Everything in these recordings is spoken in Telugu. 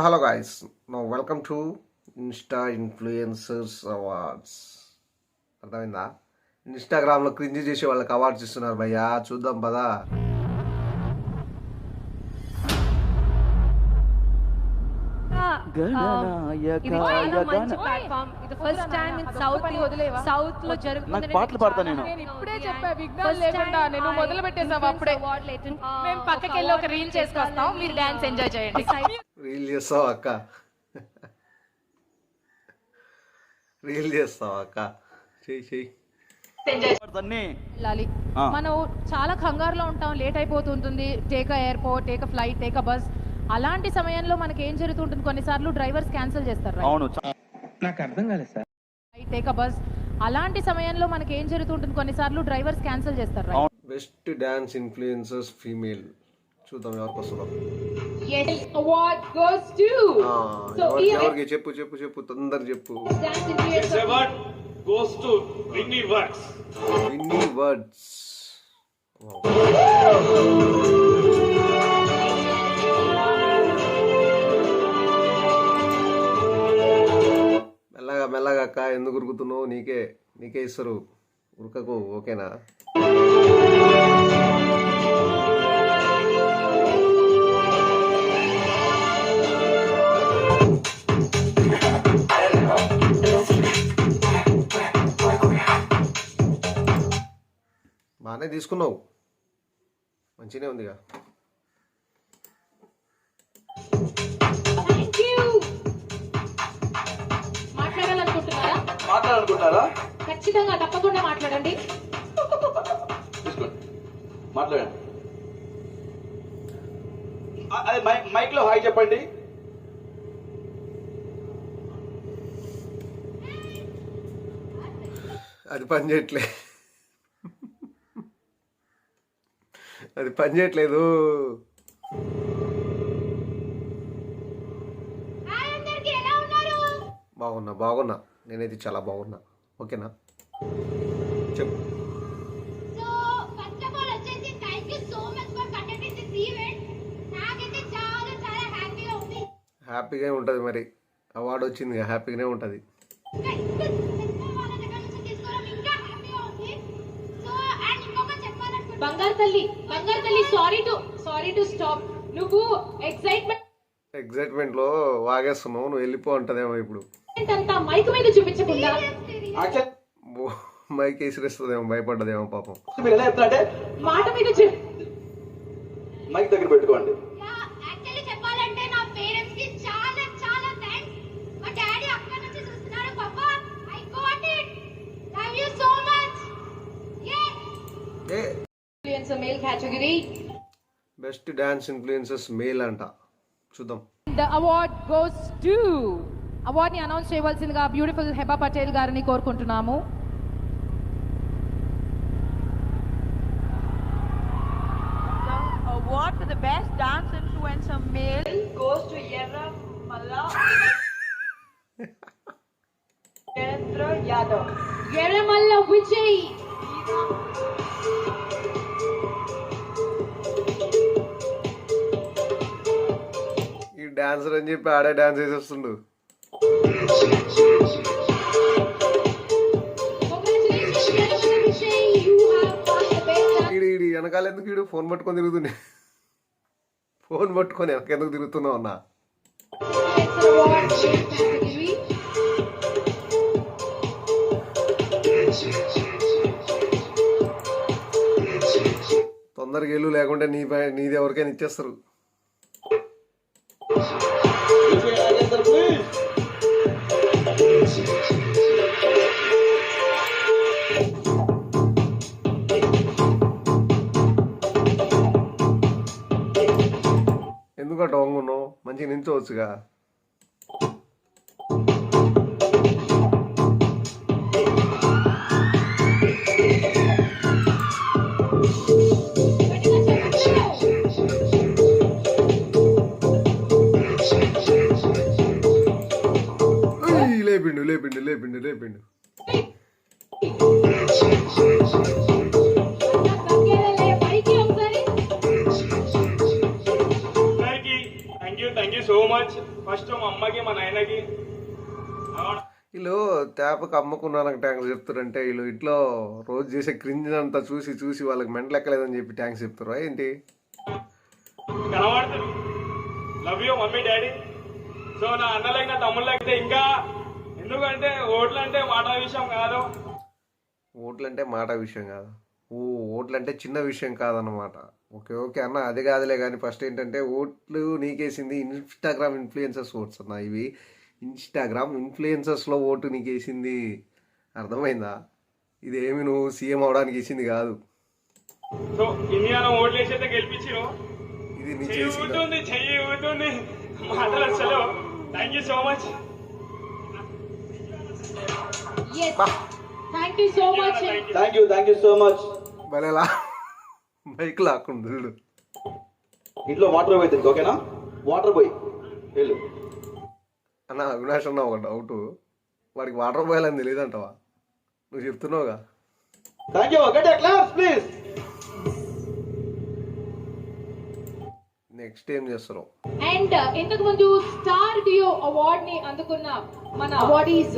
Hello guys, now welcome to Insta Influencers Awards. అర్థమైందా? ఇన్స్టాగ్రామ్లో క్రింజ్ చేసే వాళ్ళకి అవార్డ్స్ ఇస్తున్నారు భయ్యా, చూద్దాం పదా. పాటలు పాడతా నేను ఇప్పుడే చెప్పా. విఘ్నాలు లేకుండా నేను మొదలు పెట్టేసావు. అప్పుడే మేము పక్కకి వెళ్ళి ఒక రీల్ చేసుకొస్తాం, మీరు డాన్స్ ఎంజాయ్ చేయండి. రీల్ చేస్తావా అక్క? రీల్ చేస్తావా అక్క? చెయ్యి. మనం చాలా కంగారులో ఉంటాం, లేట్ అయిపోతుంటుంది. Take airport, take flight, take bus. అలాంటి సమయంలో మనకి ఏం జరుగుతుంటుంది, కొన్నిసార్లు డ్రైవర్స్ క్యాన్సిల్ చేస్తారు. అవును, నాకు అర్థం కాలేదు సార్. Take bus. అలాంటి సమయంలో మనకి ఏం జరుగుతుంటుంది, కొన్నిసార్లు డ్రైవర్స్ క్యాన్సిల్ చేస్తారు. బెస్ట్ డాన్స్ ఇన్ఫ్లుయెన్సర్స్ ఫీమేల్, చూద్దాం ఎవరికి వస్తుందో. ఎవరికి చెప్పు తొందర చెప్పు. Winnie Words. Winnie Words. మెల్లగా అక్క, ఎందుకు ఉరుకుతున్నావు? నీకే ఇస్తారు, ఉరకకు. ఓకేనా? బాగానే తీసుకున్నావు, మంచిగానే ఉందిగా. మాట్లాడాలనుకుంటున్నారా? ఖచ్చితంగా తప్పకుండా మాట్లాడండి. మాట్లాడండి. మైక్ లో హాయ్ చెప్పండి. అది పని చేయట్లేదు. బాగున్నా, నేనైతే చాలా బాగున్నా. ఓకేనా? చెప్పు. హ్యాపీగా ఉంటుంది, మరి అవార్డు వచ్చింది, హ్యాపీగానే ఉంటుంది. బంగారు తల్లి సారీ టు స్టాప్. నువ్వు ఎగ్జైట్మెంట్ లో వాగేస్తున్నావు, నువ్వు వెళ్ళిపో అంటదేమో ఇప్పుడు. మైక్ మీద చూపించకుండా మైక్ వేసిరేస్తుందేమో, భయపడ్డదేమో పాపం. మాట మీద మైక్ దగ్గర పెట్టుకోండి. Male category best dance influencers male అంట, చూద్దాం. The award goes to, award ని అనౌన్స్ చేయవలసిందిగా బ్యూటిఫుల్ హెబా పటేల్ గారిని కోరుకుంటున్నాము. Award for the best dance influencer male goes to Yerramalla Yadav. Yerramalla Vijay. ఈ డాన్సర్ అని చెప్పి ఆడే డాన్స్ వేసేస్తుండు. ఈడు వెనకాల ఎందుకు, ఈడు ఫోన్ పట్టుకొని తిరుగుతుండే. ఫోన్ పట్టుకొని వెనకెందుకు తిరుగుతున్నావు అన్నా? తొందరగా ఇల్లు లేకుంటే నీది ఎవరికైనా ఇచ్చేస్తారు. ఎందుకంటే వంగున్నావు, మంచిగా నించోవచ్చుగా. లేపిండు. Thank you you so much. First మా అమ్మకి మా నాయనకి వీళ్ళు తేపకు అమ్ముకున్నానికి ట్యాంక్స్ చెప్తారంటే వీళ్ళు ఇంట్లో రోజు చేసే క్రింజ్ అంతా చూసి చూసి వాళ్ళకి మెంటలు ఎక్కలేదని చెప్పి ట్యాంక్స్ చెప్తారు ఏంటి? కనబడతారు. Love you mummy daddy. So నా అన్నలకి నా తమ్ముళ్ళకి ఇంకా, ఎందుకంటే ఓట్లు అంటే మాట విషయం కాదు. ఓట్లంటే మాట విషయం కాదు. ఓట్లంటే చిన్న విషయం కాదన్నమాట. ఓకే ఓకే అన్న, అది కాదులే కానీ ఫస్ట్ ఏంటంటే ఓట్లు నీకేసింది ఇన్స్టాగ్రామ్ ఇన్ఫ్లుయెన్సర్స్ ఓట్స్ అన్న. ఇవి ఇన్స్టాగ్రామ్ ఇన్ఫ్లుయెన్సర్స్లో ఓటు నీకేసింది, అర్థమైందా? ఇదేమి నువ్వు సీఎం అవడానికి వేసింది కాదు. సో ఇండియాలో ఓట్లు వేసైతే గెలిపించిరు. ఇది నీ చెయ్యి చేసింది. ఊతుంది, చెయ్యి ఊతుంది, మాటలు అసలు. Thank you so much. Thank you so much. Thank you so much. భలేలా బైక్ లాక్కుండా చూడు. ఇంట్లో వాటర్ పోయి ఓకేనా? వాటర్ పోయి వెళ్ళు. అన్న అవినాష్ అన్న ఒక డౌట్, వాడికి వాటర్ పోయాలని తెలియదంటవా? నువ్వు చెప్తున్నావుగా. Thank you. Get a claps please. Next ఏం చేస్తారు? అండ్ ఇంతకు ముందు స్టార్ డియో అవార్డ్ ని అందుకున్న మన అవార్డీస్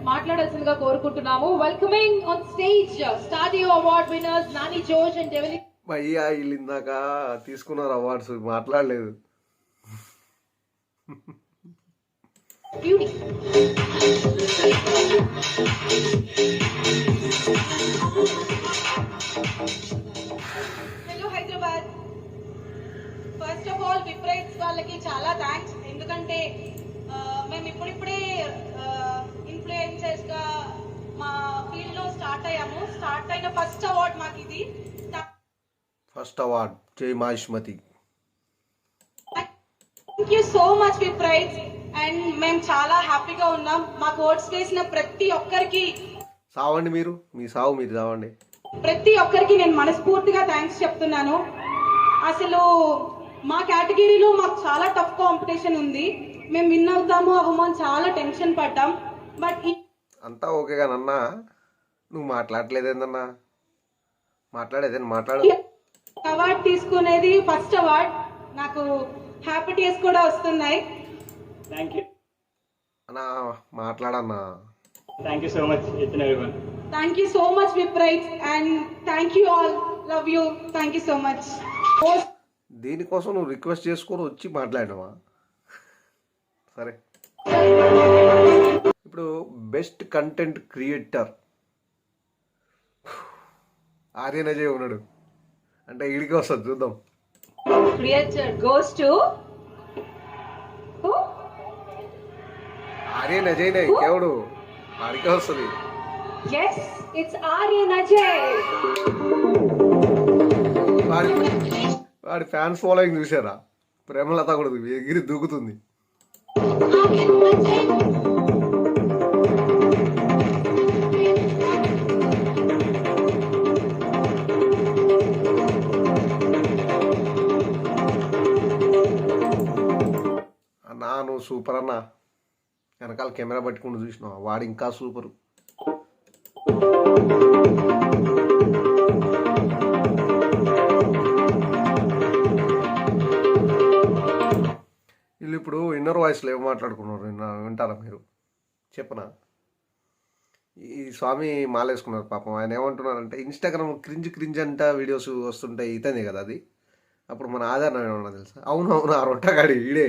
మాట్లాడాల్సిందిగా కోరుకుంటున్నాము. వెల్కమింగ్ ఆన్ స్టేజ్ స్టార్ డియో award winners Nani Josh and డెవలీ. భయ్యా వీళ్ళు ఇందాక తీసుకున్నారు అవార్డ్స్, మాట్లాడలేదు. Beauty. Hello Hyderabad. First of all విప్రైట్స్ వాళ్ళకి చాలా థ్యాంక్స్. ఎందుకంటే మేము ఇప్పుడిప్పుడే ఇన్ఫ్లుయెన్సర్స్ గా మా ఫీల్డ్ లో స్టార్ట్ అయ్యాము. స్టార్ట్ అయిన ఫస్ట్ అవార్డ్ మాకు ఇది. ఫస్ట్ అవార్డ్ జై Mahishmati. Thank you so much విప్రైట్స్. అండ్ మేము చాలా హ్యాపీగా ఉన్నాం. మాకు ఓట్స్ వేసిన ప్రతి ఒక్కరికి, సావండి మీరు, మీ సావు మీరు సావండి. ప్రతి ఒక్కరికి నేను మనస్ఫూర్తిగా థ్యాంక్స్ చెప్తున్నాను. అసలు మా కేటగిరీలో మాకు చాలా టఫ్ కాంపిటీషన్ ఉంది. మేము విన్ అవుతాము అవ్వమో అని చాలా టెన్షన్ పడ్డాం. బట్ అంతా ఓకే కానన్నా, నువ్వు మాట్లాడలేదేందన్నా? మాట్లాడేదేనా? మాట్లాడు. అవార్డ్ తీసుకునేది ఫస్ట్ అవార్డ్. నాకు హ్యాపీ డేస్ కూడా వస్తున్నాయి. Thank you. అన్నా మాట్లాడన్నా. థ్యాంక్ యూ సో మచ్ ఇచ్చిన everyone. Thank you so much విప్రైట్స్ and thank you all. Love you. Thank you so much. దీనికోసం నువ్వు రిక్వెస్ట్ చేసుకొని వచ్చి మాట్లాడినావా? సరే, ఇప్పుడు best content creator Aryan Ajay ఉన్నాడు అంటే ఈడికి వస్తుంది, చూద్దాం. Creator goes to Aryan Ajay నే, ఇంకెవడు? ఆడికే వస్తుంది. yes it's Aryan Ajay. వాడి ఫ్యాన్స్ ఫాలోయింగ్ చూసారా? ప్రేమలత కూడా ఎగిరి దూకుతుంది. అన్నా నువ్వు సూపర్ అన్నా. వెనకాల కెమెరా పట్టుకుంటూ చూసినావా? వాడు ఇంకా సూపరు. వీళ్ళు ఇప్పుడు ఇన్నర్ వాయిస్లో ఏం మాట్లాడుకున్నారు వింటారా మీరు? చెప్పనా? ఈ స్వామి మాలేసుకున్నారు పాపం. ఆయన ఏమంటున్నారంటే ఇన్స్టాగ్రామ్ క్రింజ్ అంట వీడియోస్ వస్తుంటాయి, ఇతనే కదా అది. అప్పుడు మన ఆధార్ ఏమన్నా తెలుసా? అవును అవును, ఆ రొట్టగాడి ఈడే.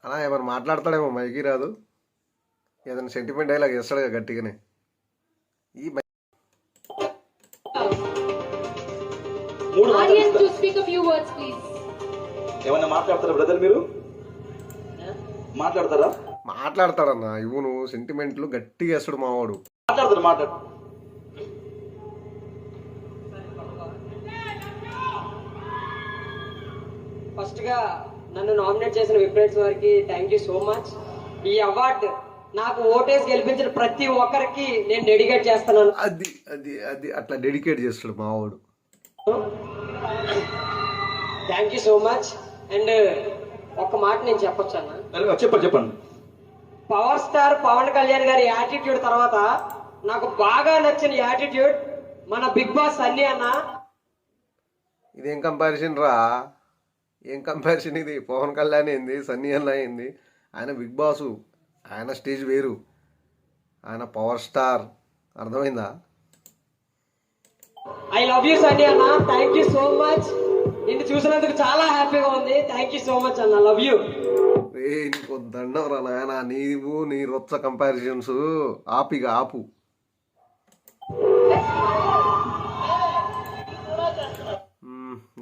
అలా ఏమైనా మాట్లాడతాడేమో, మైకి రాదు. ఏదైనా సెంటిమెంట్ డైలాగ్ చేస్తాడు గట్టిగానే. ఈ Aryan to speak a few words please. ఏమన్నా మాట్లాడతారా బ్రదర్? మీరు మాట్లాడతారా? మాట్లాడతాడన్నా. ఇవ్వు నువ్వు సెంటిమెంట్లు గట్టిగా వేస్తాడు మావాడు. మాట్లాడు. ఫస్ట్ గా నన్ను నామినేట్ చేసిన విప్రైట్స్ వారికి థ్యాంక్ యూ సో మచ్. ఈ అవార్డు నాకు ఓటేసి గెలిపించిన ప్రతి ఒక్కరికి నేను డెడికేట్ చేస్తున్నాను. అది అది అది అట్లా డెడికేట్ చేస్తాడు మావాడు. Thank you so much. And ఒక మాట నేను చెప్పొచ్చు అన్న, చెప్పండి. పవర్ స్టార్ పవన్ కళ్యాణ్ గారి యాటిట్యూడ్ తర్వాత నాకు బాగా నచ్చిన యాటిట్యూడ్ మన బిగ్ బాస్ సన్నీ అన్న. ఇదేం కంపారిజన్ రా, ఏం కంపారిజన్ ఇది? పవన్ కళ్యాణ్ ఏంది, సన్నీ అన్న ఏంది? ఆయన బిగ్ బాసు, ఆయన స్టేజ్ వేరు, ఆయన పవర్ స్టార్. అర్థమైందా? ఐ లవ్ యూ సన్నీ అన్న, థ్యాంక్ యూ సో మచ్. నిన్ను చూసినందుకు చాలా హ్యాపీగా ఉంది. థ్యాంక్ యూ సో మచ్ అన్న, లవ్ యూ. రే నీకు దండం రా నాయన, నీవు నీ రొచ్చ కంపారిజన్స్ ఆపిగా ఆపు.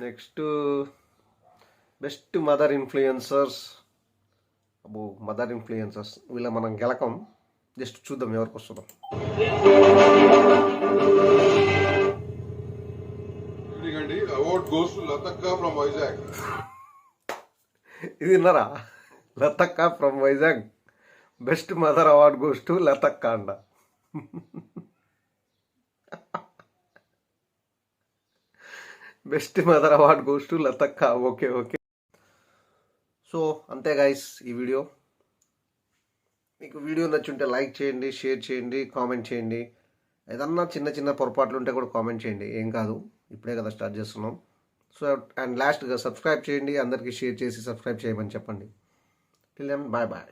Next best mother influencers. అబ్బో మదర్ ఇన్ఫ్లుయెన్సర్స్ వీళ్ళ మనం గెలకం, జస్ట్ చూద్దాం ఎవరికి వస్తుందో. Award goes to Latakka from Vizag. ఇది విన్నారా? లతక్క from Vizag. Best mother award goes to లతక్క అంట. Best mother award goes to లతక్క. Okay okay. సో అంతే గైస్ ఈ వీడియో. మీకు వీడియో నచ్చుంటే లైక్ చేయండి, షేర్ చేయండి, కామెంట్ చేయండి. ఏదన్నా చిన్న చిన్న పొరపాట్లు ఉంటే కూడా కామెంట్ చేయండి, ఏం కాదు, ఇప్పుడే కదా స్టార్ట్ చేస్తున్నాం. సో అండ్ లాస్ట్గా సబ్స్క్రైబ్ చేయండి, అందరికీ షేర్ చేసి సబ్స్క్రైబ్ చేయమని చెప్పండి. Till then bye bye.